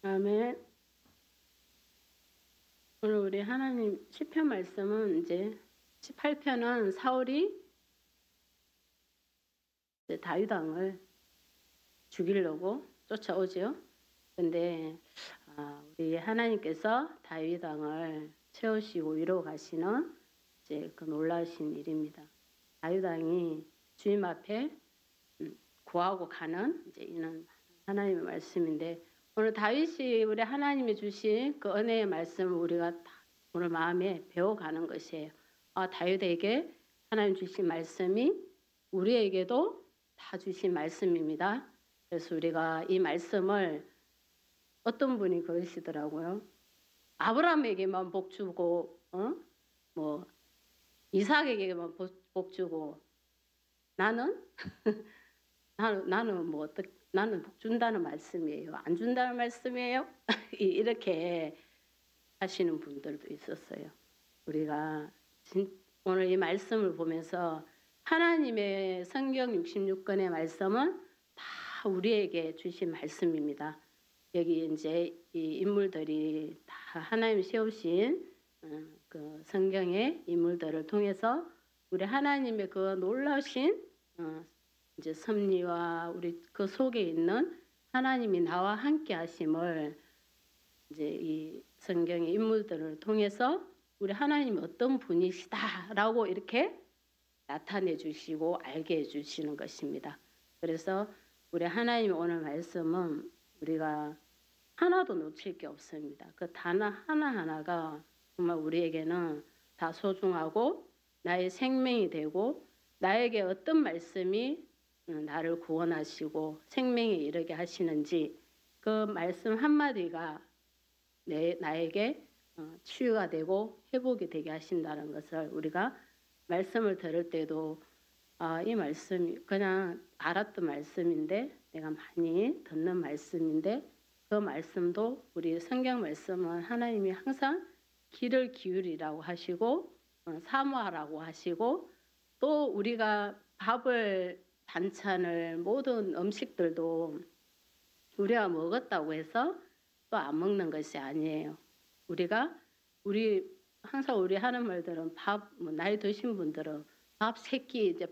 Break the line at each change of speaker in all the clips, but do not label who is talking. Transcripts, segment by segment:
아멘. 오늘 우리 하나님 시편 말씀은 이제 18편은 사울이 이제 다윗 왕을 죽이려고 쫓아오죠. 근데 우리 하나님께서 다윗 왕을 채우시고 위로 가시는 이제 그 놀라우신 일입니다. 다윗 왕이 주님 앞에 구하고 가는 이제 이는 하나님의 말씀인데, 오늘 다윗이 우리 하나님이 주신 그 은혜의 말씀을 우리가 오늘 마음에 배워가는 것이에요. 다윗에게 하나님 주신 말씀이 우리에게도 다 주신 말씀입니다. 그래서 우리가 이 말씀을 어떤 분이 그러시더라고요. 아브라함에게만 복 주고 뭐 이삭에게만 복 주고 나는 나는 뭐 어떻게 나는 복 준다는 말씀이에요, 안 준다는 말씀이에요? 이렇게 하시는 분들도 있었어요. 우리가 오늘 이 말씀을 보면서 하나님의 성경 66권의 말씀은 다 우리에게 주신 말씀입니다. 여기 이제 이 인물들이 다 하나님 세우신 그 성경의 인물들을 통해서 우리 하나님의 그 놀라신 이제 섭리와 우리 그 속에 있는 하나님이 나와 함께 하심을 이제 이 성경의 인물들을 통해서 우리 하나님이 어떤 분이시다라고 이렇게 나타내 주시고 알게 해 주시는 것입니다. 그래서 우리 하나님의 오늘 말씀은 우리가 하나도 놓칠 게 없습니다. 그 단어 하나하나가 정말 우리에게는 다 소중하고 나의 생명이 되고, 나에게 어떤 말씀이 나를 구원하시고 생명에 이르게 하시는지 그 말씀 한마디가 나에게 치유가 되고 회복이 되게 하신다는 것을 우리가 말씀을 들을 때도 이 말씀이 그냥 알았던 말씀인데, 내가 많이 듣는 말씀인데, 그 말씀도 우리 성경 말씀은 하나님이 항상 귀를 기울이라고 하시고 사모하라고 하시고, 또 우리가 밥을 반찬을 모든 음식들도 우리가 먹었다고 해서 또 안 먹는 것이 아니에요. 항상 우리 하는 말들은 나이 드신 분들은 밥 3끼 이제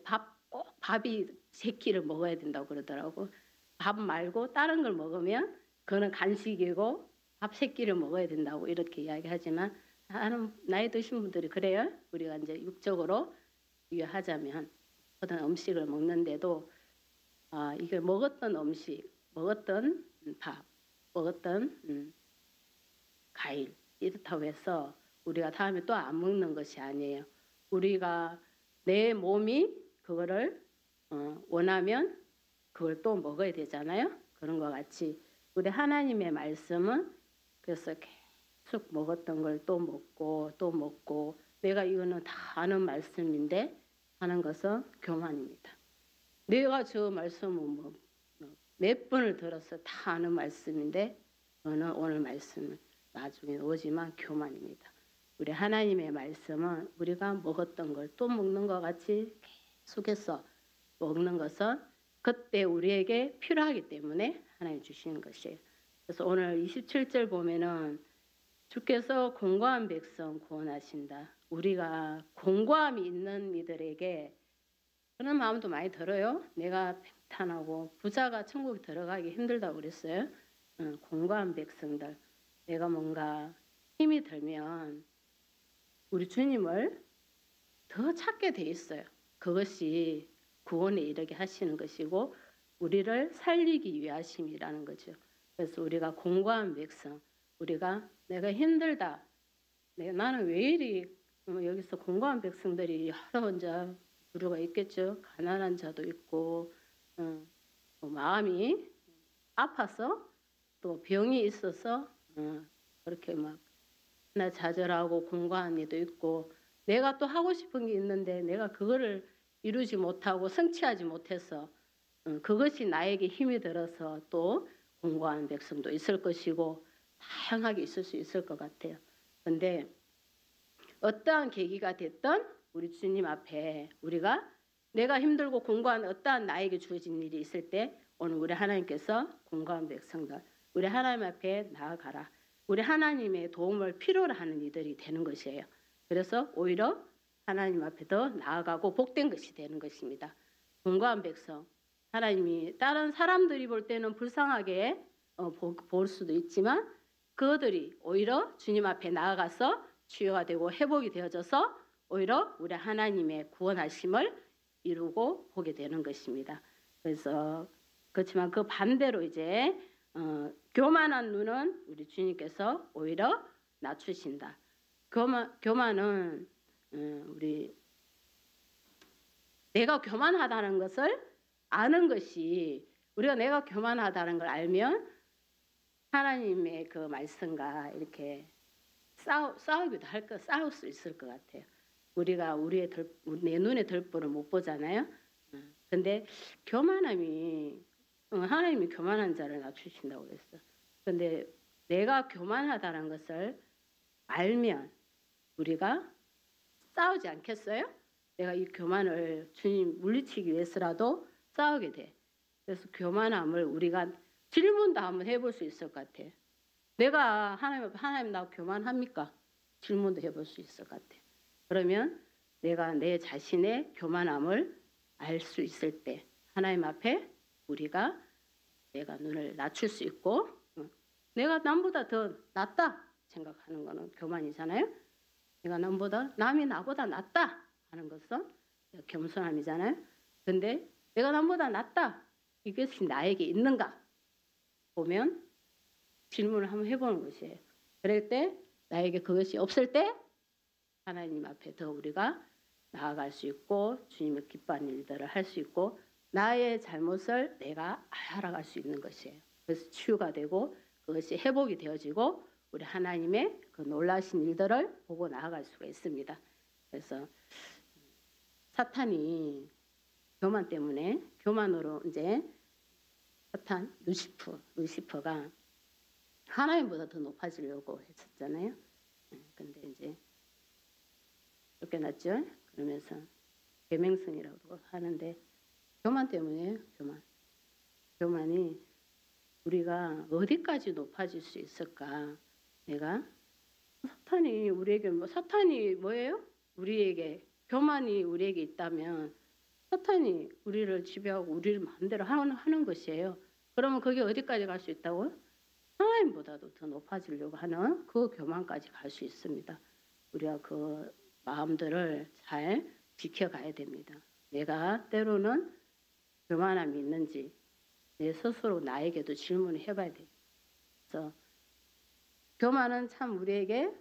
밥이 3끼를 먹어야 된다고 그러더라고. 밥 말고 다른 걸 먹으면 그거는 간식이고 밥 3끼를 먹어야 된다고 이렇게 이야기하지만, 나이 드신 분들이 그래요. 우리가 이제 육적으로 비유하자면 어떤 음식을 먹는데도 이게 먹었던 음식, 먹었던 밥, 먹었던 과일 이렇다고 해서 우리가 다음에 또 안 먹는 것이 아니에요. 우리가 내 몸이 그거를 원하면 그걸 또 먹어야 되잖아요. 그런 것 같이 우리 하나님의 말씀은 그래서 계속 먹었던 걸 또 먹고 또 먹고, 내가 이거는 다 아는 말씀인데 하는 것은 교만입니다. 내가 저 말씀은 몇 번을 들어서 다 아는 말씀인데 너는 오늘 말씀은 나중에 오지만 교만입니다. 우리 하나님의 말씀은 우리가 먹었던 걸 또 먹는 것 같이 계속해서 먹는 것은 그때 우리에게 필요하기 때문에 하나님 주시는 것이에요. 그래서 오늘 27절 보면은 주께서 공고한 백성 구원하신다. 우리가 공고함이 있는 이들에게 그런 마음도 많이 들어요. 내가 평탄하고 부자가 천국에 들어가기 힘들다고 그랬어요. 공고한 백성들, 내가 뭔가 힘이 들면 우리 주님을 더 찾게 돼 있어요. 그것이 구원에 이르게 하시는 것이고 우리를 살리기 위하심이라는 거죠. 그래서 우리가 공고한 백성, 내가 힘들다, 나는 왜 이리 여기서 공고한 백성들이 여러 이제 부류가 있겠죠. 가난한 자도 있고 마음이 아파서 또 병이 있어서 그렇게 막 나 좌절하고 공고한 이도 있고, 내가 또 하고 싶은 게 있는데 내가 그거를 이루지 못하고 성취하지 못해서 그것이 나에게 힘이 들어서 또 공고한 백성도 있을 것이고 다양하게 있을 수 있을 것 같아요. 그런데 어떠한 계기가 됐든 우리 주님 앞에 내가 힘들고 공고한 어떠한 나에게 주어진 일이 있을 때 오늘 우리 하나님께서 공고한 백성들, 우리 하나님 앞에 나아가라. 우리 하나님의 도움을 필요로 하는 이들이 되는 것이에요. 그래서 오히려 하나님 앞에 더 나아가고 복된 것이 되는 것입니다. 공고한 백성. 하나님이 다른 사람들이 볼 때는 불쌍하게 볼 수도 있지만 그들이 오히려 주님 앞에 나아가서 치유가 되고 회복이 되어져서 오히려 우리 하나님의 구원하심을 이루고 보게 되는 것입니다. 그래서 그렇지만 그 반대로 이제 교만한 눈은 우리 주님께서 오히려 낮추신다. 교만은 우리 내가 교만하다는 것을 아는 것이 우리가 내가 교만하다는 걸 알면 하나님의 그 말씀과 이렇게 싸우기도 싸울 수 있을 것 같아요. 우리가 내 눈에 들보를 못 보잖아요. 근데 교만함이 하나님이 교만한 자를 낮추신다고 그랬어. 근데 내가 교만하다는 것을 알면 우리가 싸우지 않겠어요? 내가 이 교만을 주님 물리치기 위해서라도 싸우게 돼. 그래서 교만함을 우리가 질문도 한번 해볼 수 있을 것 같아요. 내가 하나님 나 교만합니까? 질문도 해볼 수 있을 것 같아요. 그러면 내가 내 자신의 교만함을 알 수 있을 때 하나님 앞에 내가 눈을 낮출 수 있고 내가 남보다 더 낫다 생각하는 거는 교만이잖아요. 남이 나보다 낫다 하는 것은 겸손함이잖아요. 근데 내가 남보다 낫다 이것이 나에게 있는가 보면 질문을 한번 해보는 것이에요. 그럴 때 나에게 그것이 없을 때 하나님 앞에 더 우리가 나아갈 수 있고 주님을 기뻐하는 일들을 할 수 있고 나의 잘못을 내가 알아갈 수 있는 것이에요. 그래서 치유가 되고 그것이 회복이 되어지고 우리 하나님의 그 놀라신 일들을 보고 나아갈 수가 있습니다. 그래서 사탄이 교만 때문에 교만으로 이제 사탄 루시퍼가 하나님보다 더 높아지려고 했었잖아요. 근데 이제 쫓겨났죠. 그러면서 계명성이라고 하는데 교만 때문에 교만이 우리가 어디까지 높아질 수 있을까? 사탄이 뭐예요? 교만이 우리에게 있다면 사탄이 우리를 지배하고 우리를 마음대로 하는 것이에요. 그러면 그게 어디까지 갈 수 있다고요? 하나님보다도 더 높아지려고 하는 그 교만까지 갈 수 있습니다. 우리가 그 마음들을 잘 지켜가야 됩니다. 내가 때로는 교만함이 있는지 내 스스로 나에게도 질문을 해봐야 돼요. 그래서 교만은 참 우리에게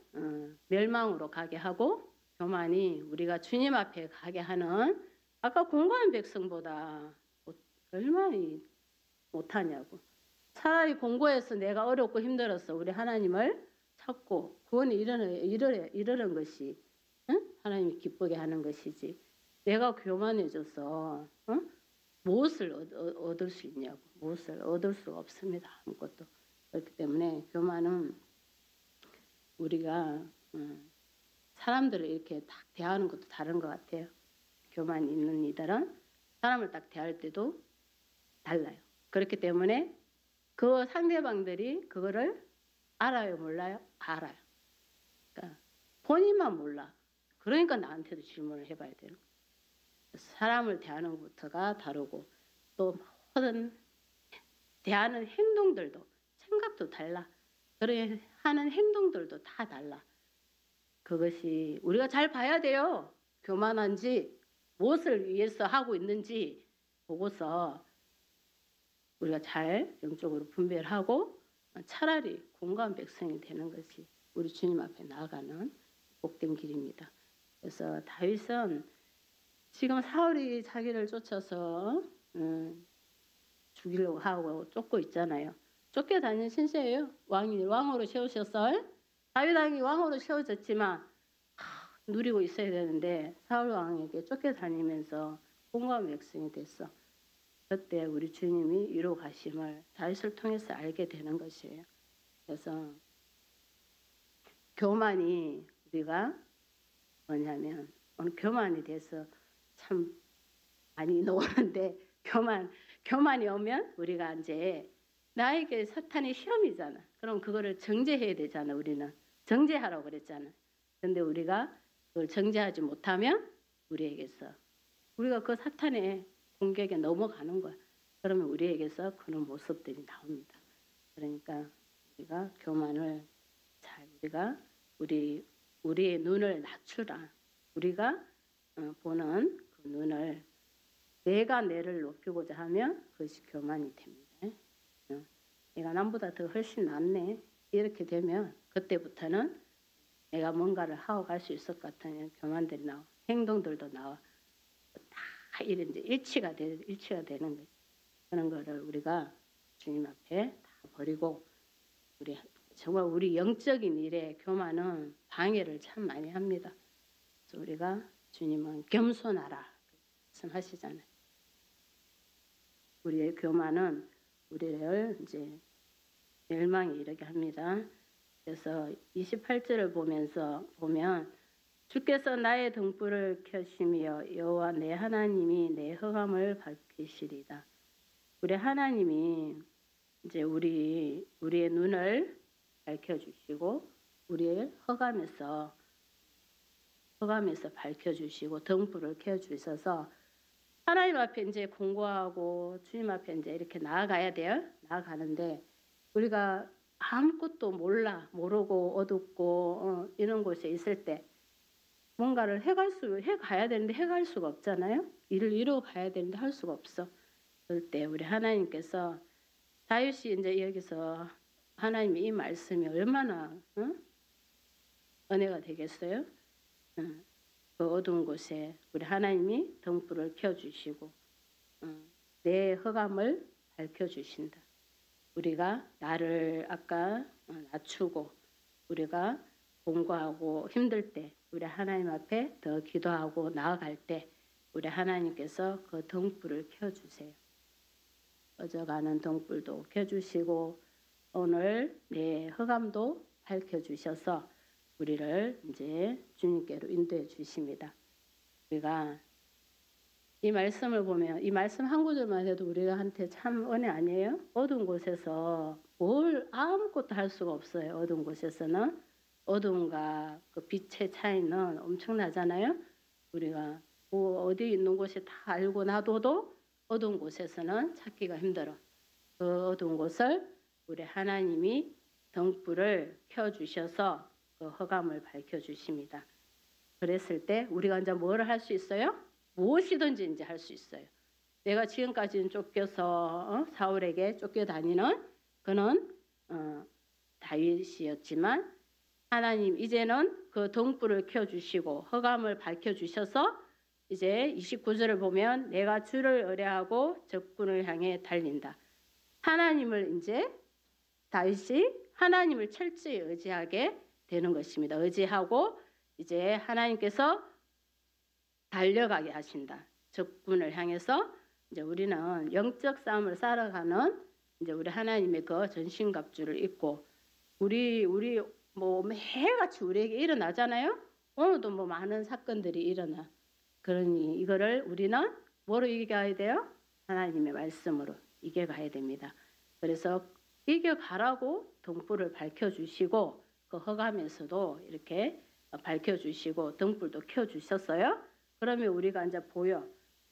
멸망으로 가게 하고 교만이 우리가 주님 앞에 가게 하는 아까 공고한 백성보다 얼마나 못하냐고. 차라리 공고해서 내가 어렵고 힘들어서 우리 하나님을 찾고 구원에 이르는 것이 하나님이 기쁘게 하는 것이지. 내가 교만해져서 무엇을 얻을 수 있냐고. 무엇을 얻을 수가 없습니다. 아무것도. 그렇기 때문에 교만은 우리가 사람들을 이렇게 딱 대하는 것도 다른 것 같아요. 교만이 있는 이들은 사람을 딱 대할 때도 달라요. 그렇기 때문에 그 상대방들이 그거를 알아요, 몰라요? 알아요. 그러니까 본인만 몰라. 그러니까 나한테도 질문을 해봐야 돼요. 사람을 대하는 것부터가 다르고 또 모든 대하는 행동들도 생각도 달라. 그래 하는 행동들도 다 달라. 그것이 우리가 잘 봐야 돼요. 교만한지 무엇을 위해서 하고 있는지 보고서 우리가 잘 영적으로 분별하고 차라리 공고한 백성이 되는 것이 우리 주님 앞에 나아가는 복된 길입니다. 그래서 다윗은 지금 사울이 자기를 쫓아서 죽이려고 하고 쫓고 있잖아요. 쫓겨다니는 신세예요. 왕으로 세우셔서 다윗 왕이 왕으로 세워졌지만 누리고 있어야 되는데 사울 왕에게 쫓겨다니면서 공고한 백성이 됐어. 그때 우리 주님이 이루 가심을 다윗을 통해서 알게 되는 것이에요. 그래서 교만이 우리가 뭐냐면 오늘 교만이 돼서 참 많이 나오는데 교만이 오면 우리가 이제 나에게 사탄이 시험이잖아. 그럼 그거를 정죄해야 되잖아. 우리는 정죄하라고 그랬잖아. 근데 우리가 그걸 정죄하지 못하면 우리에게서 우리가 그 사탄의 공격에 넘어가는 거야. 그러면 우리에게서 그런 모습들이 나옵니다. 그러니까 우리가 교만을 잘 우리가 우리의 눈을 낮추라. 우리가 보는 그 눈을 내가 내를 높이고자 하면 그것이 교만이 됩니다. 내가 남보다 더 훨씬 낫네. 이렇게 되면 그때부터는 내가 뭔가를 하고 갈 수 있을 것 같은 교만들이 나와. 행동들도 나와. 다 이런 이제 일치가 되는 거지. 그런 거를 우리가 주님 앞에 다 버리고 정말 우리 영적인 일에 교만은 방해를 참 많이 합니다. 그래서 우리가 주님은 겸손하라 말씀하시잖아요. 우리의 교만은 우리를 이제 멸망에 이르게 합니다. 그래서 28절을 보면 주께서 나의 등불을 켜시며 여호와 내 하나님이 내 흑암을 밝히시리다. 우리 하나님이 이제 우리의 눈을 밝혀주시고 우리의 흑암에서 밝혀주시고 등불을 켜주셔서 하나님 앞에 이제 공고하고 주님 앞에 이제 이렇게 나아가야 돼요. 나아가는데 우리가 아무것도 모르고 어둡고 이런 곳에 있을 때 뭔가를 해가야 되는데 해갈 수가 없잖아요. 일을 이루어 가야 되는데 할 수가 없어. 그럴 때 우리 하나님께서 다윗이 이제 여기서 하나님의 이 말씀이 얼마나 은혜가 되겠어요? 그 어두운 곳에 우리 하나님이 등불을 켜주시고 내 흑암을 밝혀주신다. 우리가 나를 아까 낮추고 우리가 공고하고 힘들 때 우리 하나님 앞에 더 기도하고 나아갈 때 우리 하나님께서 그 등불을 켜주세요. 꺼져가는 등불도 켜주시고 오늘 내 흑암도 밝혀주셔서 우리를 이제 주님께로 인도해 주십니다. 우리가 이 말씀을 보면 이 말씀 한 구절만 해도 우리한테 참 은혜 아니에요? 어두운 곳에서 아무것도 할 수가 없어요. 어두운 곳에서는 어두움과 그 빛의 차이는 엄청나잖아요. 우리가 어디 있는 곳이 다 알고 놔둬도 어두운 곳에서는 찾기가 힘들어. 그 어두운 곳을 우리 하나님이 등불을 켜주셔서 그 흑암을 밝혀주십니다. 그랬을 때 우리가 이제 뭐를 할 수 있어요? 무엇이든지 이제 할 수 있어요. 내가 지금까지는 쫓겨서 사울에게 쫓겨다니는 그는 다윗이었지만 하나님 이제는 그 등불을 켜주시고 흑암을 밝혀주셔서 이제 29절을 보면 내가 주를 의뢰하고 적군을 향해 달린다. 하나님을 이제 다윗이 하나님을 철저히 의지하게 되는 것입니다. 의지하고 이제 하나님께서 달려가게 하신다. 적군을 향해서 이제 우리는 영적 싸움을 살아가는 이제 우리 하나님의 그 전신갑주를 입고 우리 뭐 매일같이 우리에게 일어나잖아요. 오늘도 뭐 많은 사건들이 일어나. 그러니 이거를 우리는 뭐로 이겨가야 돼요? 하나님의 말씀으로 이겨가야 됩니다. 그래서 이겨가라고 등불을 밝혀주시고 그 흑암에서도 이렇게 밝혀주시고 등불도 켜주셨어요. 그러면 우리가 이제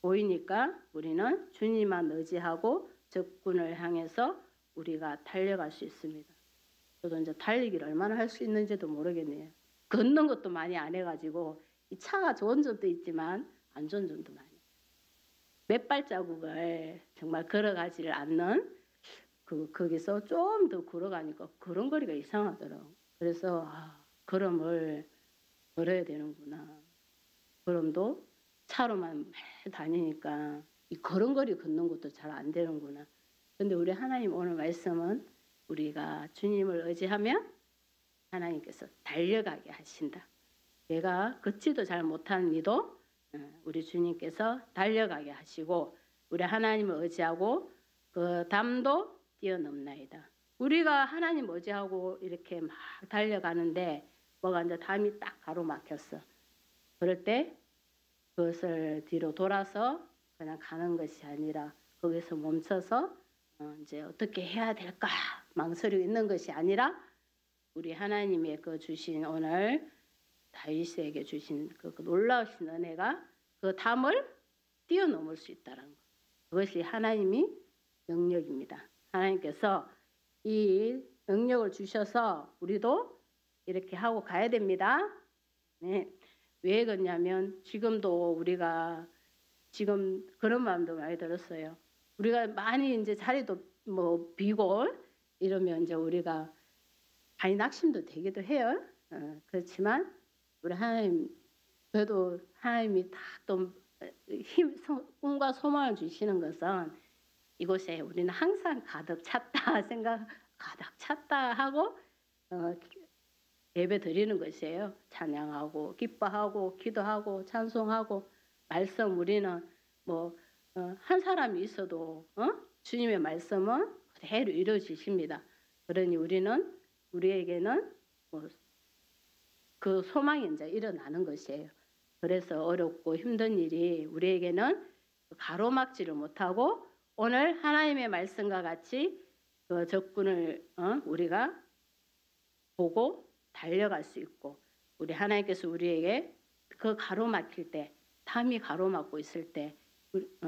보이니까 우리는 주님만 의지하고 적군을 향해서 우리가 달려갈 수 있습니다. 저도 이제 달리기를 얼마나 할 수 있는지도 모르겠네요. 걷는 것도 많이 안 해가지고 이 차가 좋은 점도 있지만 안 좋은 점도 많이. 몇 발자국을 정말 걸어가지를 않는 거기서 좀 더 걸어가니까 걸음걸이가 이상하더라고. 그래서 걸음을 걸어야 되는구나. 걸음도 차로만 매일 다니니까 이 걸음걸이 걷는 것도 잘 안 되는구나. 근데 우리 하나님 오늘 말씀은 우리가 주님을 의지하면 하나님께서 달려가게 하신다. 내가 걷지도 잘 못하는 이도 우리 주님께서 달려가게 하시고 우리 하나님을 의지하고 그 담도 뛰어넘나이다. 우리가 하나님 의지하고 이렇게 막 달려가는데 뭐가 이제 담이 딱 가로막혔어. 그럴 때 그것을 뒤로 돌아서 그냥 가는 것이 아니라 거기서 멈춰서 이제 어떻게 해야 될까 망설이고 있는 것이 아니라 우리 하나님의 그 주신 오늘 다윗에게 주신 그 놀라우신 은혜가 그 담을 뛰어넘을 수 있다는 것. 그것이 하나님이 능력입니다. 하나님께서 이 능력을 주셔서 우리도 이렇게 하고 가야 됩니다. 네. 왜 그러냐면 지금도 우리가 지금 그런 마음도 많이 들었어요. 우리가 많이 이제 자리도 뭐 비고 이러면 이제 우리가 많이 낙심도 되기도 해요. 그렇지만 우리 하나님 그래도 하나님이 다 또 꿈과 소망을 주시는 것은 이곳에 우리는 항상 가득 찼다 생각 가득 찼다 하고 예배 드리는 것이에요. 찬양하고 기뻐하고 기도하고 찬송하고 말씀 우리는 뭐 한 사람이 있어도 주님의 말씀은 그대로 이루어지십니다. 그러니 우리에게는 뭐 그 소망이 이제 일어나는 것이에요. 그래서 어렵고 힘든 일이 우리에게는 가로막지를 못하고 오늘 하나님의 말씀과 같이 그 적군을 우리가 보고 달려갈 수 있고 우리 하나님께서 우리에게 그 가로막힐 때 담이 가로막고 있을 때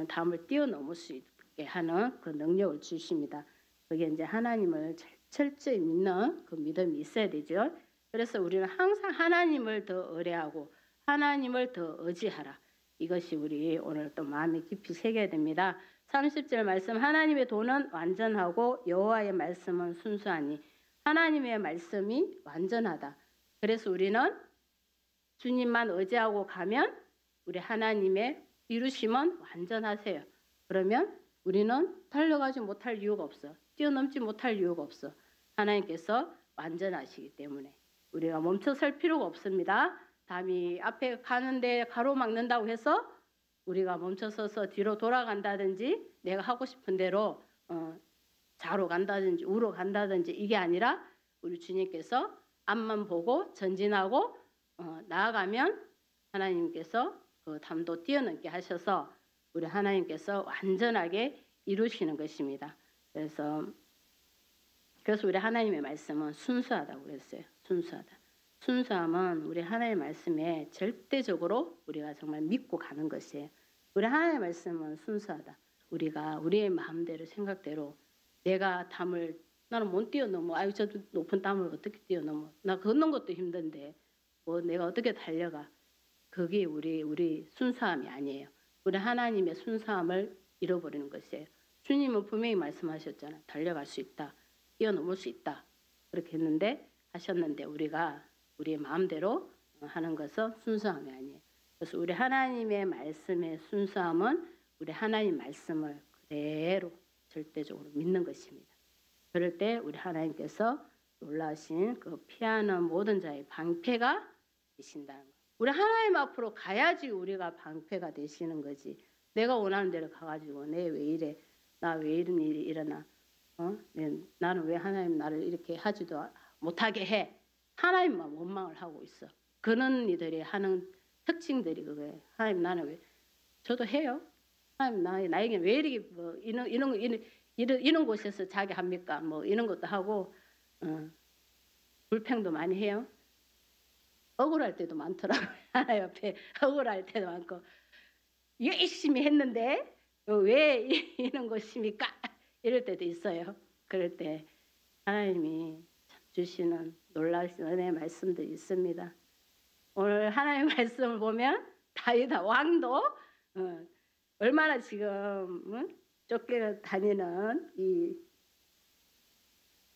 담을 뛰어넘을 수 있게 하는 그 능력을 주십니다. 그게 이제 하나님을 철저히 믿는 그 믿음이 있어야 되죠. 그래서 우리는 항상 하나님을 더 의뢰하고 하나님을 더 의지하라. 이것이 우리 오늘 또 마음에 깊이 새겨야 됩니다. 30절 말씀 하나님의 도는 완전하고 여호와의 말씀은 순수하니 하나님의 말씀이 완전하다. 그래서 우리는 주님만 의지하고 가면 우리 하나님의 이루심은 완전하세요. 그러면 우리는 달려가지 못할 이유가 없어. 뛰어넘지 못할 이유가 없어. 하나님께서 완전하시기 때문에 우리가 멈춰 설 필요가 없습니다. 담이 앞에 가는데 가로막는다고 해서 우리가 멈춰 서서 뒤로 돌아간다든지 내가 하고 싶은 대로 좌로 간다든지 우로 간다든지 이게 아니라 우리 주님께서 앞만 보고 전진하고 나아가면 하나님께서 그 담도 뛰어넘게 하셔서 우리 하나님께서 완전하게 이루시는 것입니다. 그래서 우리 하나님의 말씀은 순수하다고 그랬어요. 순수하다. 순수함은 우리 하나님의 말씀에 절대적으로 우리가 정말 믿고 가는 것이에요. 우리 하나님의 말씀은 순수하다. 우리가 우리의 마음대로 생각대로 내가 담을 나는 못 뛰어넘어. 아유 저 높은 담을 어떻게 뛰어넘어. 나 걷는 것도 힘든데 뭐 내가 어떻게 달려가. 그게 우리 순수함이 아니에요. 우리 하나님의 순수함을 잃어버리는 것이에요. 주님은 분명히 말씀하셨잖아요. 달려갈 수 있다. 뛰어넘을 수 있다. 그렇게 하셨는데 우리가 우리의 마음대로 하는 것은 순수함이 아니에요. 그래서 우리 하나님의 말씀의 순수함은 우리 하나님 말씀을 그대로 절대적으로 믿는 것입니다. 그럴 때 우리 하나님께서 놀라신 그 피하는 모든 자의 방패가 되신다는 것. 우리 하나님 앞으로 가야지 우리가 방패가 되시는 거지. 내가 원하는 대로 가가지고 내 왜 이래? 나 왜 이런 일이 일어나? 나는 왜 하나님 나를 이렇게 하지도 못하게 해? 하나님만 원망을 하고 있어. 그런 이들이 하는 특징들이 그거예요. 하나님 나는 왜? 저도 해요. 하나님 나에게 왜 이렇게 뭐 이런 곳에서 자기 합니까? 뭐 이런 것도 하고 불평도 많이 해요. 억울할 때도 많더라고요. 하나님 앞에 억울할 때도 많고 열심히 했는데 왜 이런 것입니까? 이럴 때도 있어요. 그럴 때 하나님이 주시는 놀라신 은혜의 말씀들이 있습니다. 오늘 하나님의 말씀을 보면 다윗 왕도 얼마나 지금 쫓겨 다니는 이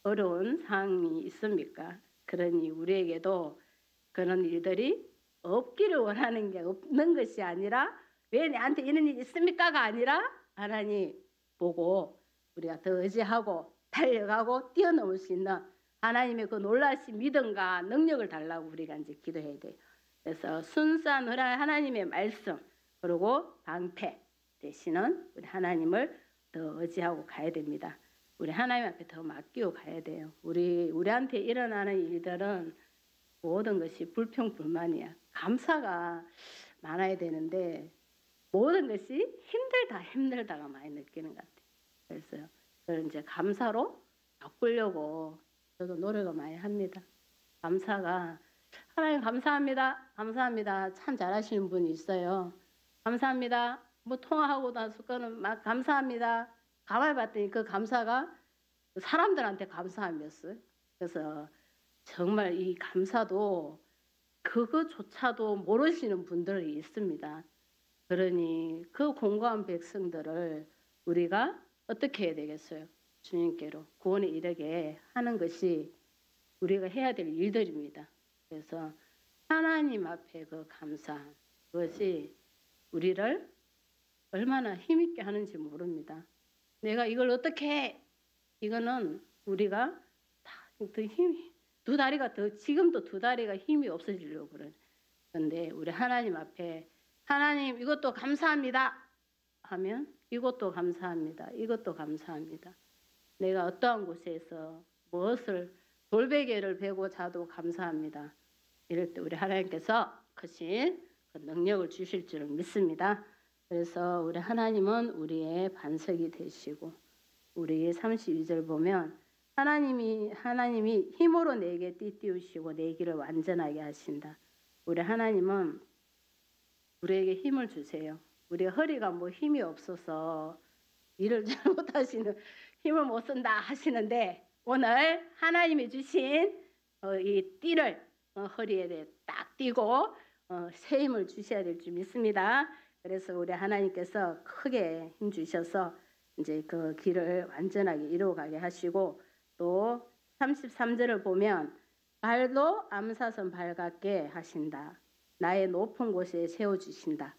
어려운 상황이 있습니까? 그러니 우리에게도 그런 일들이 없기를 원하는 게 없는 것이 아니라 왜 내한테 이런 일이 있습니까가 아니라 하나님 보고 우리가 더 의지하고 달려가고 뛰어넘을 수 있는 하나님의 그 놀라신 믿음과 능력을 달라고 우리가 이제 기도해야 돼요. 그래서 순수한 하나님의 말씀 그리고 방패 되시는 우리 하나님을 더 의지하고 가야 됩니다. 우리 하나님 앞에 더 맡기고 가야 돼요. 우리한테 일어나는 일들은 모든 것이 불평불만이야. 감사가 많아야 되는데 모든 것이 힘들다가 많이 느끼는 것 같아요. 그걸 이제 감사로 바꾸려고 저도 노력을 많이 합니다. 감사가 하나님 감사합니다. 감사합니다. 참 잘하시는 분이 있어요. 감사합니다. 뭐 통화하고 나서 거는 막 감사합니다. 가만히 봤더니 그 감사가 사람들한테 감사함이었어요. 그래서 정말 이 감사도 그거조차도 모르시는 분들이 있습니다. 그러니 그 공고한 백성들을 우리가 어떻게 해야 되겠어요? 주님께로 구원에 이르게 하는 것이 우리가 해야 될 일들입니다. 그래서 하나님 앞에 그 감사, 그것이 우리를 얼마나 힘있게 하는지 모릅니다. 내가 이걸 어떻게 해? 이거는 우리가 더 힘이, 두 다리가 더, 지금도 두 다리가 힘이 없어지려고 그래요. 그런데 우리 하나님 앞에 하나님 이것도 감사합니다 하면 이것도 감사합니다. 이것도 감사합니다. 내가 어떠한 곳에서 무엇을 돌베개를 베고 자도 감사합니다. 이럴 때 우리 하나님께서 크신 그 능력을 주실 줄 믿습니다. 그래서 우리 하나님은 우리의 반석이 되시고 우리 32절 보면 하나님이 힘으로 내게 띠띠우시고 내 길을 완전하게 하신다. 우리 하나님은 우리에게 힘을 주세요. 우리 허리가 뭐 힘이 없어서 일을 잘 못하시는 힘을 못 쓴다 하시는데 오늘 하나님이 주신 이 띠를 허리에 딱 띠고 새 힘을 주셔야 될 줄 믿습니다. 그래서 우리 하나님께서 크게 힘 주셔서 이제 그 길을 완전하게 이루어가게 하시고 또 33절을 보면 발도 암사선 발 같게 하신다. 나의 높은 곳에 세워주신다.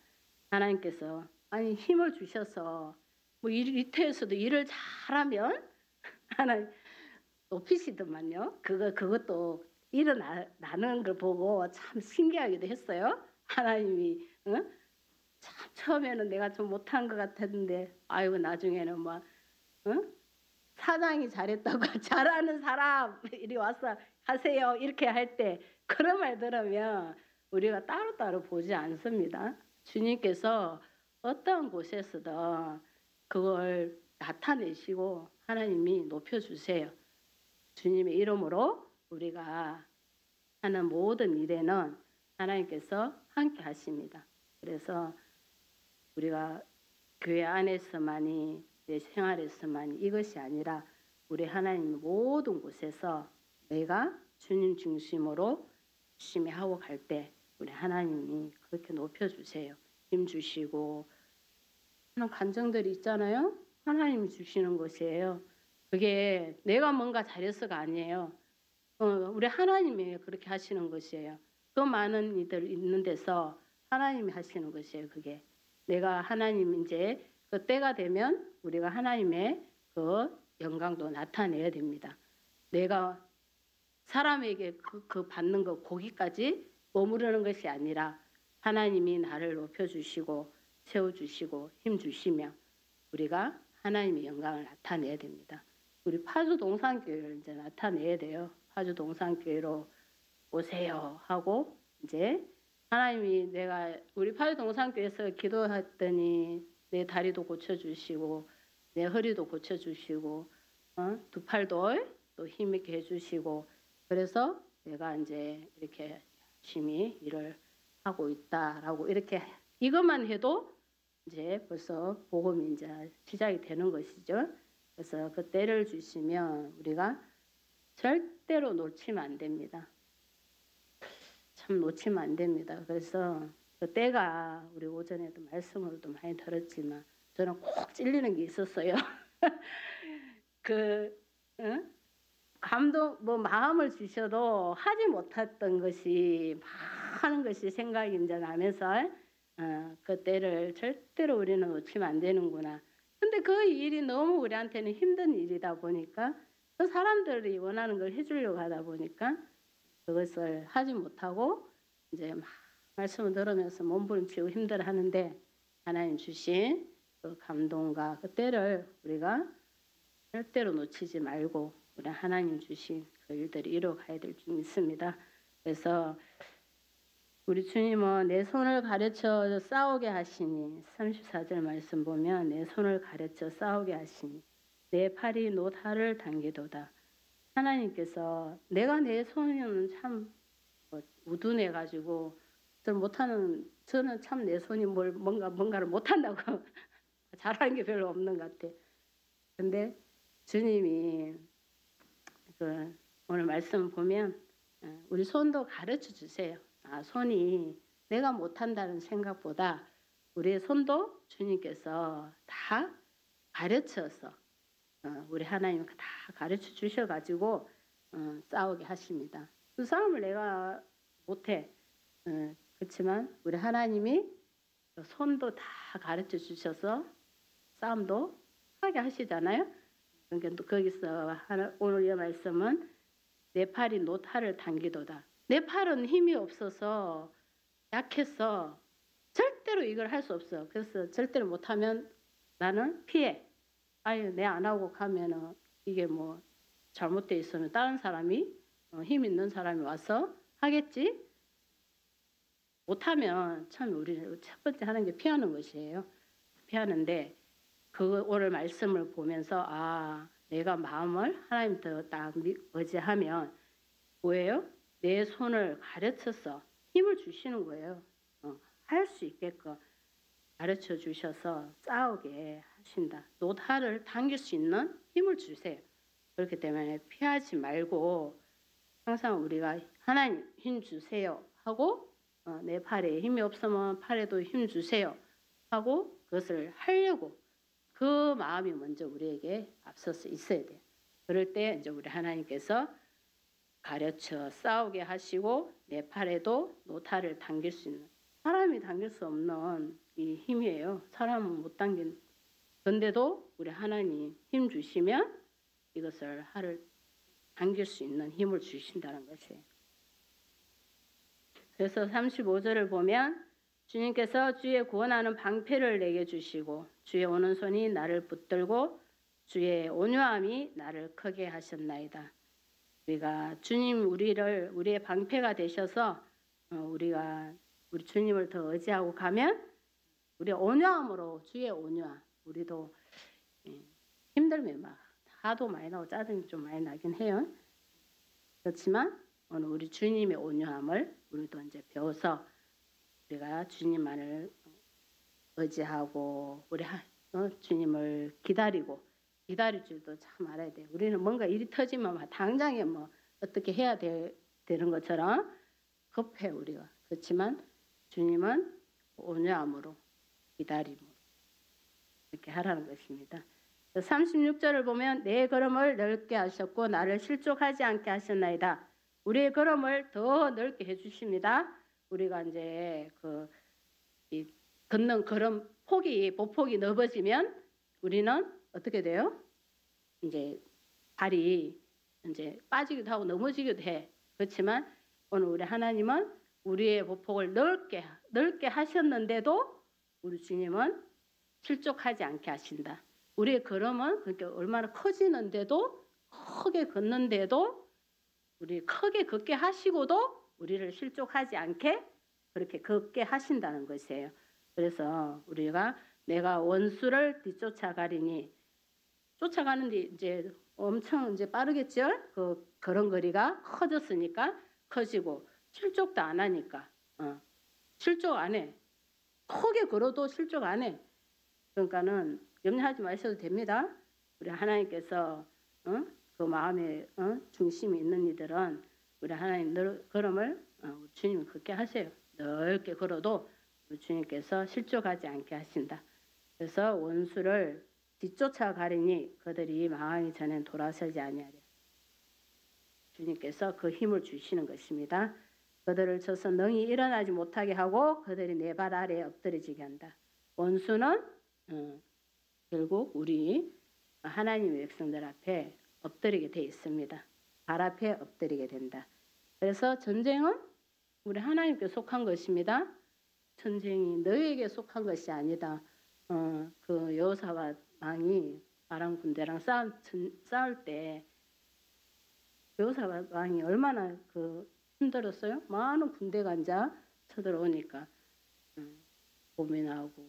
하나님께서 아니 힘을 주셔서 뭐 이태에서도 일을 잘하면 하나님 높이시더만요. 그것도 일어나는 걸 보고 참 신기하기도 했어요. 하나님이 참 처음에는 내가 좀 못한 것 같았는데 아이고 나중에는 막 사장이 잘했다고 잘하는 사람 이리 와서 하세요 이렇게 할 때 그런 말 들으면 우리가 따로따로 보지 않습니다. 주님께서 어떤 곳에서든 그걸 나타내시고 하나님이 높여주세요. 주님의 이름으로 우리가 하는 모든 일에는 하나님께서 함께 하십니다. 그래서 우리가 교회 안에서만이 내 생활에서만이 이것이 아니라 우리 하나님 모든 곳에서 내가 주님 중심으로 열심히 하고 갈 때 우리 하나님이 그렇게 높여주세요. 힘 주시고 그런 감정들이 있잖아요. 하나님이 주시는 것이에요. 그게 내가 뭔가 잘해서가 아니에요. 우리 하나님이 그렇게 하시는 것이에요. 그 많은 이들 있는 데서 하나님이 하시는 것이에요. 그게 내가 하나님 이제 그 때가 되면 우리가 하나님의 그 영광도 나타내야 됩니다. 내가 사람에게 그 받는 거 거기까지 머무르는 것이 아니라 하나님이 나를 높여주시고 세워주시고 힘주시며 우리가 하나님의 영광을 나타내야 됩니다. 우리 파주 동산교회를 이제 나타내야 돼요. 파주 동산교회로 오세요 하고 이제 하나님이 내가 우리 파주 동산교회에서 기도했더니 내 다리도 고쳐주시고 내 허리도 고쳐주시고 두 팔도 또 힘있게 해주시고 그래서 내가 이제 이렇게 열심히 일을 하고 있다라고 이렇게 이것만 해도 이제 벌써 복음이 이제 시작이 되는 것이죠. 그래서 그 때를 주시면 우리가 절대로 놓치면 안 됩니다. 참 놓치면 안 됩니다. 그래서 그 때가 우리 오전에도 말씀으로도 많이 들었지만 저는 꼭 찔리는 게 있었어요. 감동 뭐 마음을 주셔도 하지 못했던 것이 많은 것이 생각이 이제 나면서 그 때를 절대로 우리는 놓치면 안 되는구나. 근데 그 일이 너무 우리한테는 힘든 일이다 보니까 그 사람들이 원하는 걸 해주려고 하다 보니까 그것을 하지 못하고 이제 막 말씀을 들으면서 몸부림치고 힘들어하는데 하나님 주신 그 감동과 그 때를 우리가 절대로 놓치지 말고 우리 하나님 주신 그 일들을 이루어가야 될 줄 믿습니다. 그래서 우리 주님은 내 손을 가르쳐 싸우게 하시니 34절 말씀 보면 내 손을 가르쳐 싸우게 하시니 내 팔이 노타를 당기도다. 하나님께서 내가 내 손은 참 우둔해 가지고 저는 참 내 손이 뭔가를 못한다고 잘하는 게 별로 없는 것 같아. 근데 주님이 오늘 말씀 보면 우리 손도 가르쳐 주세요. 손이 내가 못한다는 생각보다 우리의 손도 주님께서 다 가르쳐서 우리 하나님 다 가르쳐 주셔가지고 싸우게 하십니다. 그 싸움을 내가 못해. 그렇지만 우리 하나님이 손도 다 가르쳐 주셔서 싸움도 하게 하시잖아요. 그러니까 또 거기서 오늘 이 말씀은 내 팔이 노타를 당기도다. 내 팔은 힘이 없어서 약해서 절대로 이걸 할 수 없어. 그래서 절대로 못하면 나는 피해. 아유, 내 안 하고 가면은 이게 뭐 잘못돼 있으면 다른 사람이 힘 있는 사람이 와서 하겠지. 못하면 참 우리 첫 번째 하는 게 피하는 것이에요. 피하는데 그 오늘 말씀을 보면서 내가 마음을 하나님부터 딱 의지하면 뭐예요? 내 손을 가르쳐서 힘을 주시는 거예요. 할 수 있게끔 가르쳐 주셔서 싸우게 하신다. 노타를 당길 수 있는 힘을 주세요. 그렇기 때문에 피하지 말고 항상 우리가 하나님 힘 주세요 하고 내 팔에 힘이 없으면 팔에도 힘 주세요 하고 그것을 하려고 그 마음이 먼저 우리에게 앞서서 있어야 돼요. 그럴 때 이제 우리 하나님께서 가르쳐 싸우게 하시고 내 팔에도 노타를 당길 수 있는 사람이 당길 수 없는 이 힘이에요. 사람은 못 당긴. 그런데도 우리 하나님 힘 주시면 이것을 당길 수 있는 힘을 주신다는 것이에요. 그래서 35절을 보면 주님께서 주의 구원하는 방패를 내게 주시고 주의 오른손이 나를 붙들고 주의 온유함이 나를 크게 하셨나이다. 우리가 주님 우리의 방패가 되셔서 우리가 우리 주님을 더 의지하고 가면 우리 온유함으로 주의 온유함 우리도 힘들면 막 화도 많이 나고 짜증이 좀 많이 나긴 해요. 그렇지만 오늘 우리 주님의 온유함을 우리도 이제 배워서 우리가 주님만을 의지하고 우리 주님을 기다릴 줄도 참 알아야 돼요. 우리는 뭔가 일이 터지면 당장에 뭐 어떻게 해야 되는 것처럼 급해 우리가. 그렇지만 주님은 온유함으로 기다림으로 이렇게 하라는 것입니다. 36절을 보면 내 걸음을 넓게 하셨고 나를 실족하지 않게 하셨나이다. 우리의 걸음을 더 넓게 해주십니다. 우리가 이제 걷는 걸음 보폭이 넓어지면 우리는 어떻게 돼요? 이제 발이 이제 빠지기도 하고 넘어지기도 해. 그렇지만 오늘 우리 하나님은 우리의 보폭을 넓게 하셨는데도 우리 주님은 실족하지 않게 하신다. 우리의 걸음은 그러니까 얼마나 커지는데도 크게 걷는데도 우리 크게 걷게 하시고도 우리를 실족하지 않게 그렇게 걷게 하신다는 것이에요. 그래서 우리가 내가 원수를 뒤쫓아가리니 쫓아가는데 이제 엄청 이제 빠르겠죠. 그 걸음걸이가 커졌으니까 커지고 실족도 안 하니까 실족 안 해. 크게 걸어도 실족 안 해. 그러니까는 염려하지 마셔도 됩니다. 우리 하나님께서 그 마음에 중심이 있는 이들은 우리 하나님 걸음을 주님 걷게 하세요. 넓게 걸어도 우리 주님께서 실족하지 않게 하신다. 그래서 원수를 뒤쫓아가리니 그들이 망하기 전엔 돌아서지 아니하리라. 주님께서 그 힘을 주시는 것입니다. 그들을 쳐서 능히 일어나지 못하게 하고 그들이 내 발 아래에 엎드려지게 한다. 원수는 결국 우리 하나님의 백성들 앞에 엎드리게 돼 있습니다. 발 앞에 엎드리게 된다. 그래서 전쟁은 우리 하나님께 속한 것입니다. 전쟁이 너에게 속한 것이 아니다. 그 여호사밧 왕이 아람 군대랑 싸울 때 여호사밧 왕이 얼마나 힘들었어요? 많은 군대가 이제 쳐들어오니까 고민하고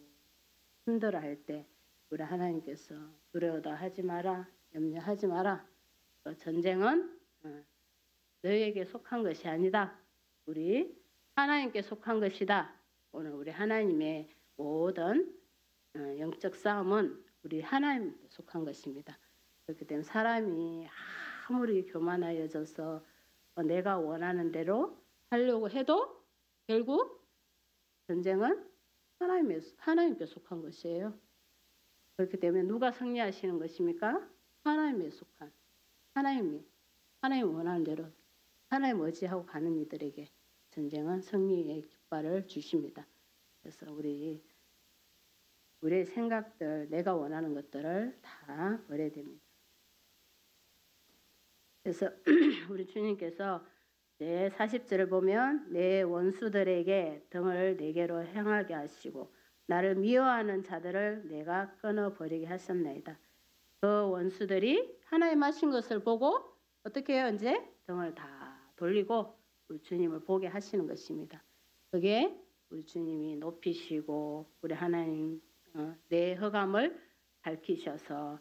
힘들어할 때 우리 하나님께서 두려워도 하지 마라, 염려하지 마라. 전쟁은 너희에게 속한 것이 아니다. 우리 하나님께 속한 것이다. 오늘 우리 하나님의 모든 영적 싸움은 우리 하나님께 속한 것입니다. 그렇기 때문에 사람이 아무리 교만하여져서 내가 원하는 대로 하려고 해도 결국 전쟁은 하나님께 속한 것이에요. 그렇기 때문에 누가 승리하시는 것입니까? 하나님에 속한 하나님 원하는 대로 하나님 의지하고 가는 이들에게 전쟁은 승리의 깃발을 주십니다. 그래서 우리의 생각들, 내가 원하는 것들을 다 버려야 됩니다. 그래서 우리 주님께서 40절을 보면 내 원수들에게 등을 내게로 향하게 하시고 나를 미워하는 자들을 내가 끊어버리게 하셨나이다. 그 원수들이 하나님 하신 것을 보고 어떻게 해요? 이제 등을 다 돌리고 우리 주님을 보게 하시는 것입니다. 그게 우리 주님이 높이시고 우리 하나님 내 흑암을 밝히셔서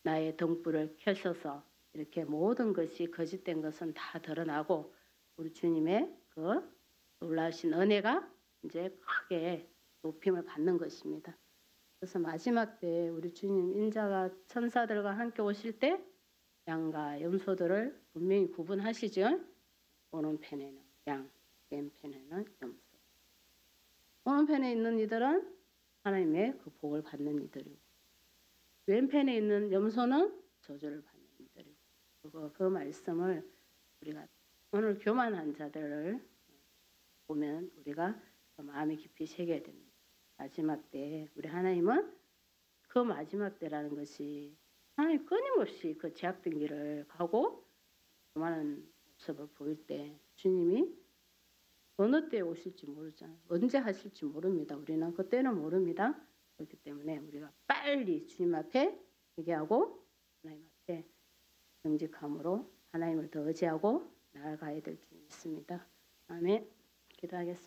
나의 등불을 켜셔서 이렇게 모든 것이 거짓된 것은 다 드러나고 우리 주님의 그 놀라우신 은혜가 이제 크게 높임을 받는 것입니다. 그래서 마지막 때 우리 주님 인자가 천사들과 함께 오실 때 양과 염소들을 분명히 구분하시죠. 오른편에는 양, 왼편에는 염소. 오른편에 있는 이들은 하나님의 그 복을 받는 이들이고 왼편에 있는 염소는 저주를 받는 이들이고 그 말씀을 우리가 오늘 교만한 자들을 보면 우리가 마음이 깊이 새겨야 됩니다. 마지막 때 우리 하나님은 그 마지막 때라는 것이 하나님 끊임없이 그 제약된 길을 가고 교만한 모습을 보일 때 주님이 어느 때에 오실지 모르잖아요. 언제 하실지 모릅니다. 우리는 그때는 모릅니다. 그렇기 때문에 우리가 빨리 주님 앞에 회개하고 하나님 앞에 정직함으로 하나님을 더 의지하고 나아가야 될 줄 믿습니다. 아멘. 기도하겠습니다.